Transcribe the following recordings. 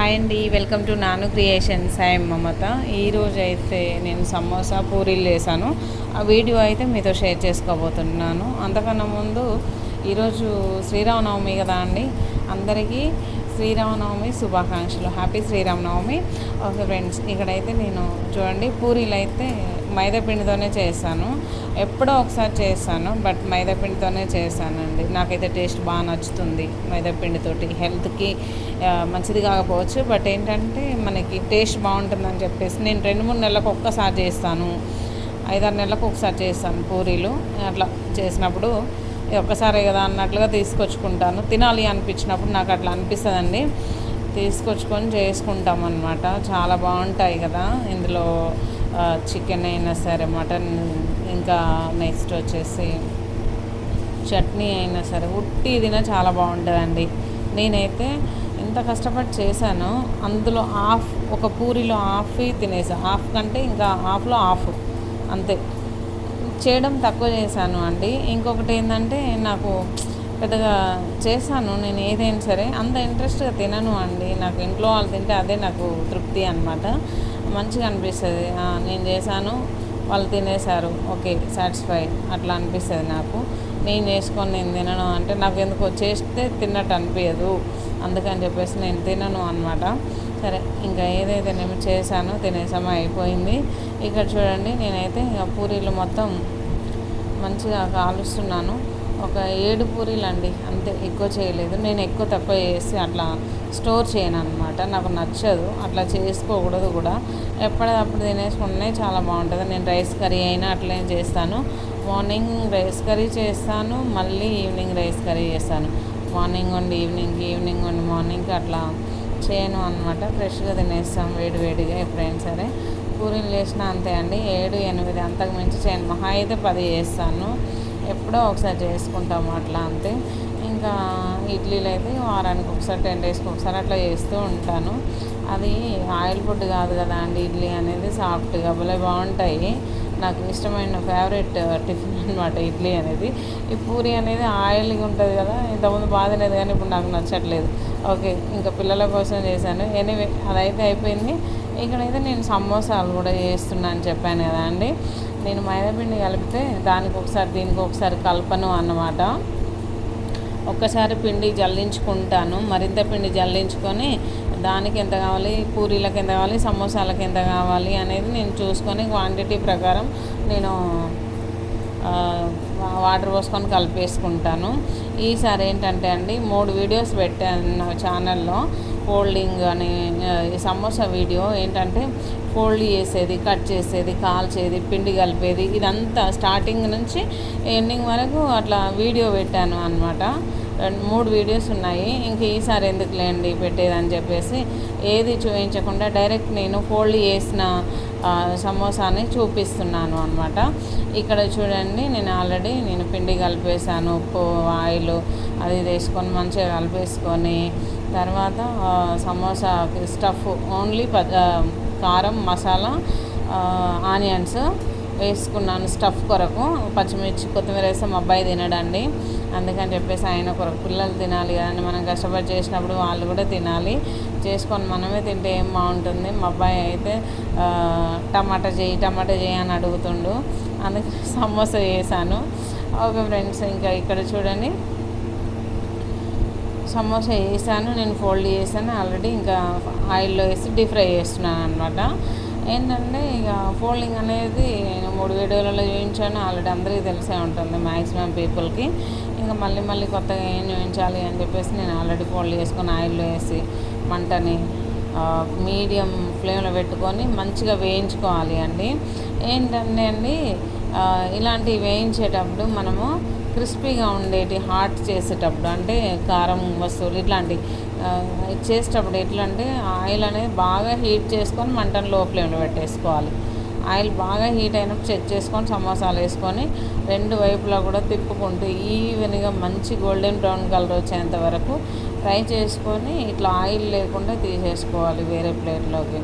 Hi అండి, welcome to నాను creations. I మమత. ఈరోజు అయితే నేను సమోసా పూరీలు చేశాను. ఆ వీడియో అయితే మీతో షేర్ చేసుకోబోతున్నాను. అంతకన్నా ముందు ఈరోజు శ్రీరామనవమి కదా అండి, అందరికీ శ్రీరామనవమి శుభాకాంక్షలు. హ్యాపీ శ్రీరామనవమి. ఓకే ఫ్రెండ్స్, ఇక్కడైతే నేను చూడండి పూరీలు అయితే మైదాపిండితోనే చేస్తాను. ఎప్పుడో ఒకసారి చేస్తాను, బట్ మైదాపిండితోనే చేస్తానండి. నాకైతే టేస్ట్ బాగా నచ్చుతుంది మైదాపిండితోటి. హెల్త్కి మంచిది కాకపోవచ్చు, బట్ ఏంటంటే మనకి టేస్ట్ బాగుంటుందని చెప్పేసి నేను 2-3 నెలలకు ఒక్కసారి చేస్తాను, 5-6 నెలలకు ఒకసారి చేస్తాను పూరీలు. అట్లా చేసినప్పుడు ఒక్కసారి కదా అన్నట్లుగా తీసుకొచ్చుకుంటాను. తినాలి అనిపించినప్పుడు నాకు అట్లా అనిపిస్తుందండి, తీసుకొచ్చుకొని చేసుకుంటాం అన్నమాట. చాలా బాగుంటాయి కదా. ఇందులో చికెన్ అయినా సరే, మటన్, ఇంకా నెక్స్ట్ వచ్చేసి చట్నీ అయినా సరే, ఉట్టి ఇదినా చాలా బాగుంటుందండి. నేనైతే ఎంత కష్టపడి చేశానో అందులో ఒక పూరిలో హాఫ్ తినేసాను. హాఫ్ కంటే ఇంకా హాఫ్లో హాఫ్ అంతే. చేయడం తక్కువ చేశాను అండి. ఇంకొకటి ఏంటంటే, నాకు పెద్దగా చేశాను నేను ఏదైనా సరే అంత ఇంట్రెస్ట్గా తినను అండి. నాకు ఇంట్లో వాళ్ళు తింటే అదే నాకు తృప్తి అనమాట. మంచిగా అనిపిస్తుంది. నేను చేశాను, వాళ్ళు తినేశారు, ఓకే సాటిస్ఫై అట్లా అనిపిస్తుంది నాకు. నేను చేసుకొని నేను తినను అంటే నాకు ఎందుకో చేస్తే తిన్నట్టు అనిపించదు. అందుకని చెప్పేసి నేను తినను అనమాట. సరే, ఇంకా ఏదైతే నేను చేశానో తినేసామో అయిపోయింది. ఇక్కడ చూడండి, నేనైతే పూరీలు మొత్తం మంచిగా కాలుస్తున్నాను. ఒక 7 పూరీలు అండి, అంతే. ఎక్కువ చేయలేదు. నేను ఎక్కువ తక్కువ చేసి అట్లా స్టోర్ చేయను అనమాట. నాకు నచ్చదు, అట్లా చేసుకోకూడదు కూడా. ఎప్పటికప్పుడు తినేసుకుంటే చాలా బాగుంటుంది. నేను రైస్ కర్రీ అయినా అట్లనే చేస్తాను. మార్నింగ్ రైస్ కర్రీ చేస్తాను, మళ్ళీ ఈవినింగ్ రైస్ కర్రీ చేస్తాను. మార్నింగ్ వండి ఈవినింగ్కి, ఈవినింగ్ వండి మార్నింగ్కి అట్లా చేయను అనమాట. ఫ్రెష్గా తినేస్తాం వేడివేడిగా ఎప్పుడైనా సరే. పూరీలు చేసినా అంతే అండి, 7-8 అంతకు మించి చేయను. మహా అయితే 10 చేస్తాను. ఎప్పుడో ఒకసారి చేసుకుంటాము అట్లా, అంతే. ఇంకా ఇడ్లీలు అయితే వారానికి ఒకసారి, 10 డేస్కి ఒకసారి అట్లా చేస్తూ ఉంటాను. అది ఆయిల్ ఫుడ్ కాదు కదా అండి, ఇడ్లీ అనేది సాఫ్ట్గా భలే బాగుంటాయి. నాకు ఇష్టమైన ఫేవరెట్ టిఫిన్ అనమాట ఇడ్లీ అనేది. ఈ పూరి అనేది ఆయిల్గా ఉంటుంది కదా, ఇంతకుముందు బాగా తినేది కానీ ఇప్పుడు నాకు నచ్చట్లేదు. ఓకే, ఇంకా పిల్లల కోసం చేశాను. ఎనీవే, అదైతే అయిపోయింది. ఇక్కడైతే నేను సమోసాలు కూడా చేస్తున్నాను చెప్పాను కదా అండి. నేను మైదాపిండి కలిపితే దానికి ఒకసారి దీనికి ఒకసారి కలపను అన్నమాట. ఒక్కసారి పిండి జల్లించుకుంటాను, మరింత పిండి జల్లించుకొని దానికి ఎంత కావాలి, పూరీలకు ఎంత కావాలి, సమోసాలకు ఎంత కావాలి అనేది నేను చూసుకొని క్వాంటిటీ ప్రకారం నేను వాటర్ పోసుకొని కలిపేసుకుంటాను. ఈసారి ఏంటంటే అండి, 3 వీడియోస్ పెట్టాను నా ఛానల్లో. ఫోల్డింగ్ అని సమోసా వీడియో ఏంటంటే, ఫోల్డ్ చేసేది, కట్ చేసేది, కాల్చేది, పిండి కలిపేది, ఇదంతా స్టార్టింగ్ నుంచి ఎండింగ్ వరకు అట్లా వీడియో పెట్టాను అనమాట. 3 వీడియోస్ ఉన్నాయి. ఇంక ఈసారి ఎందుకులేండి పెట్టేదని చెప్పేసి ఏది చూపించకుండా డైరెక్ట్ నేను ఫోల్డ్ చేసిన సమోసాని చూపిస్తున్నాను అనమాట. ఇక్కడ చూడండి, నేను ఆల్రెడీ పిండి కలిపేసాను. ఉప్పు, ఆయిల్ అది వేసుకొని మంచిగా కలిపేసుకొని, తర్వాత సమోసా స్టఫ్ ఓన్లీ కారం, మసాలా, ఆనియన్స్ వేసుకున్నాను స్టఫ్ కొరకు. పచ్చిమిర్చి, కొత్తిమీర వేస్తే మా అబ్బాయి తినడండి. అందుకని చెప్పేసి ఆయన కొరకు, పిల్లలు తినాలి కదండి, మనం కష్టపడి చేసినప్పుడు వాళ్ళు కూడా తినాలి. చేసుకొని మనమే తింటే ఏం బాగుంటుంది. మా అబ్బాయి అయితే టమాటా చేయి అని అడుగుతుండు. అందుకే సమోసా చేశాను. ఓకే ఫ్రెండ్స్, ఇంకా ఇక్కడ చూడండి, సమోసా వేసాను, నేను ఫోల్డ్ చేశాను ఆల్రెడీ. ఇంకా ఆయిల్లో వేసి డీప్ ఫ్రై చేస్తున్నాను అనమాట. ఏంటంటే ఇక ఫోల్డింగ్ అనేది నేను 3 వీడియోలలో చూపించాను ఆల్రెడీ, అందరికీ తెలిసే ఉంటుంది మ్యాక్సిమం పీపుల్కి. ఇంకా మళ్ళీ కొత్తగా ఏం చూపించాలి అని చెప్పేసి నేను ఆల్రెడీ ఫోల్డ్ చేసుకొని ఆయిల్లో వేసి మంటని మీడియం ఫ్లేమ్లో పెట్టుకొని మంచిగా వేయించుకోవాలి అండి. ఏంటంటే అండి, ఇలాంటివి వేయించేటప్పుడు మనము క్రిస్పీగా ఉండేటి హాట్ చేసేటప్పుడు, అంటే కారం వస్తువులు ఇట్లాంటివి చేసేటప్పుడు ఎట్లా అంటే, ఆయిల్ అనేది బాగా హీట్ చేసుకొని మంటను లో ఫ్లేమ్లో పెట్టేసుకోవాలి. ఆయిల్ బాగా హీట్ అయినప్పుడు చెక్ చేసుకొని సమోసాలు వేసుకొని 2 వైపులా కూడా తిప్పుకుంటూ ఈవెన్గా మంచి గోల్డెన్ బ్రౌన్ కలర్ వచ్చేంత వరకు ఫ్రై చేసుకొని ఇట్లా ఆయిల్ లేకుండా తీసేసుకోవాలి వేరే ప్లేట్లోకి.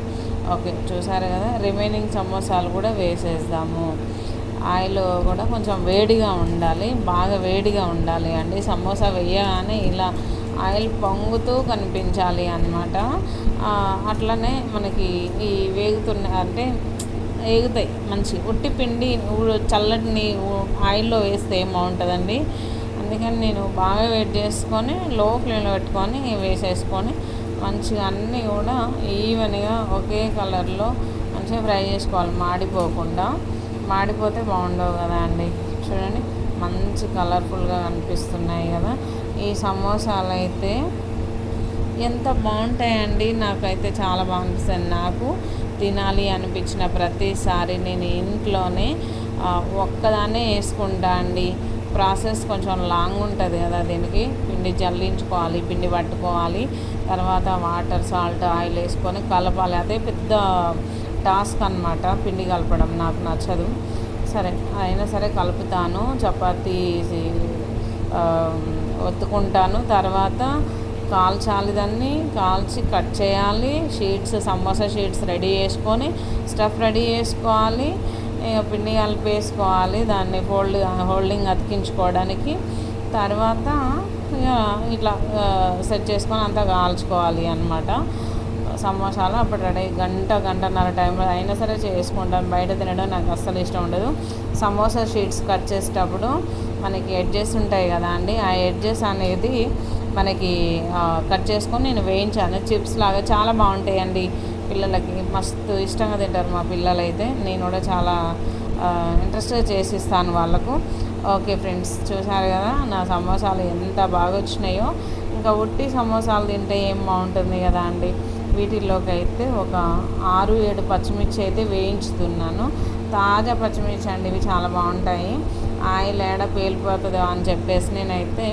ఓకే, చూసారు కదా. రిమైనింగ్ సమోసాలు కూడా వేసేద్దాము. ఆయిల్ కూడా కొంచెం వేడిగా ఉండాలి, బాగా వేడిగా ఉండాలి అండి. సమోసా వేయగానే ఇలా ఆయిల్ పొంగుతూ కనిపించాలి అన్నమాట. అట్లనే మనకి ఈ వేగుతున్న అంటే వేగుతాయి మంచి ఉట్టి పిండి చల్లటిని ఆయిల్లో వేస్తే ఏం బాగుంటుందండి. అందుకని నేను బాగా వేడి చేసుకొని లో ఫ్లేమ్లో పెట్టుకొని వేసేసుకొని మంచిగా అన్నీ కూడా ఈవెన్గా ఒకే కలర్లో మంచిగా ఫ్రై చేసుకోవాలి, మాడిపోకుండా. మాడిపోతే బాగుండవు కదా అండి. చూడండి మంచి కలర్ఫుల్గా కనిపిస్తున్నాయి కదా. ఈ సమోసాలు అయితే ఎంత బాగుంటాయండి, నాకైతే చాలా బాగా అనిపిస్తుంది. నాకు తినాలి అనిపించిన ప్రతిసారి నేను ఇంట్లోనే ఒక్కదాన్నే వేసుకుంటా అండి. ప్రాసెస్ కొంచెం లాంగ్ ఉంటుంది కదా, దీనికి పిండి జల్లించుకోవాలి, పిండి పట్టుకోవాలి, తర్వాత వాటర్ సాల్ట్ ఆయిల్ వేసుకొని కలపాలి. అదే పెద్ద టాస్క్ అనమాట పిండి కలపడం, నాకు నచ్చదు. సరే అయినా సరే కలుపుతాను, చపాతీ ఒత్తుకుంటాను, తర్వాత కాల్చాలి, దాన్ని కాల్చి కట్ చేయాలి. షీట్స్ సమోసా షీట్స్ రెడీ చేసుకొని స్టఫ్ రెడీ చేసుకోవాలి. ఇక పిండి కలిపేసుకోవాలి దాన్ని హోల్డింగ్ అతికించుకోవడానికి. తర్వాత ఇక ఇట్లా సెట్ చేసుకొని అంతా కాల్చుకోవాలి అన్నమాట. సమోసాలు అప్పుడు రెడీ గంటన్నర టైంలో అయినా సరే చేసుకుంటాను. బయట తినడం నాకు అస్సలు ఇష్టం ఉండదు. సమోసా షీట్స్ కట్ చేసేటప్పుడు మనకి ఎడ్జెస్ ఉంటాయి కదా అండి, ఆ ఎడ్జెస్ అనేది మనకి కట్ చేసుకొని నేను వేయించాను. చిప్స్ లాగా చాలా బాగుంటాయండి, పిల్లలకి మస్తు ఇష్టంగా తింటారు మా పిల్లలైతే. నేను కూడా చాలా ఇంట్రెస్ట్గా చేసిస్తాను వాళ్ళకు. ఓకే ఫ్రెండ్స్, చూసారు కదా నా సమోసాలు ఎంత బాగా వచ్చినాయో. ఇంకా ఉట్టి సమోసాలు తింటే ఏం బాగుంటుంది కదా అండి. వీటిల్లోకి అయితే ఒక 6-7 పచ్చిమిర్చి అయితే వేయించుతున్నాను. తాజా పచ్చిమిర్చి అండి, ఇవి చాలా బాగుంటాయి. ఆయిల్ ఏడ పేలిపోతుందో అని చెప్పేసి నేనైతే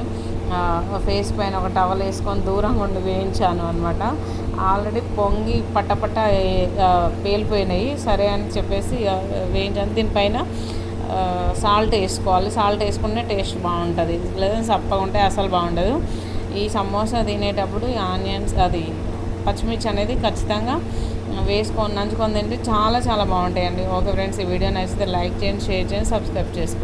ఫేస్ పైన ఒక టవల్ వేసుకొని దూరంగా ఉండి వేయించాను అనమాట. ఆల్రెడీ పొంగి పట్టపట్ట పేలిపోయినాయి. సరే అని చెప్పేసి వేయించాను. దీనిపైన సాల్ట్ వేసుకోవాలి, సాల్ట్ వేసుకుంటే టేస్ట్ బాగుంటుంది, లేదంటే సప్పగా ఉంటే అసలు బాగుండదు. ఈ సమోసా తినేటప్పుడు ఆనియన్స్ పచ్చిమిర్చి అనేది ఖచ్చితంగా వేసుకొని నంచుకొని తింటే చాలా చాలా బాగుంటాయండి. ఓకే ఫ్రెండ్స్, ఈ వీడియో నచ్చితే లైక్ చేయండి, షేర్ చేయండి, సబ్స్క్రైబ్ చేసుకోండి.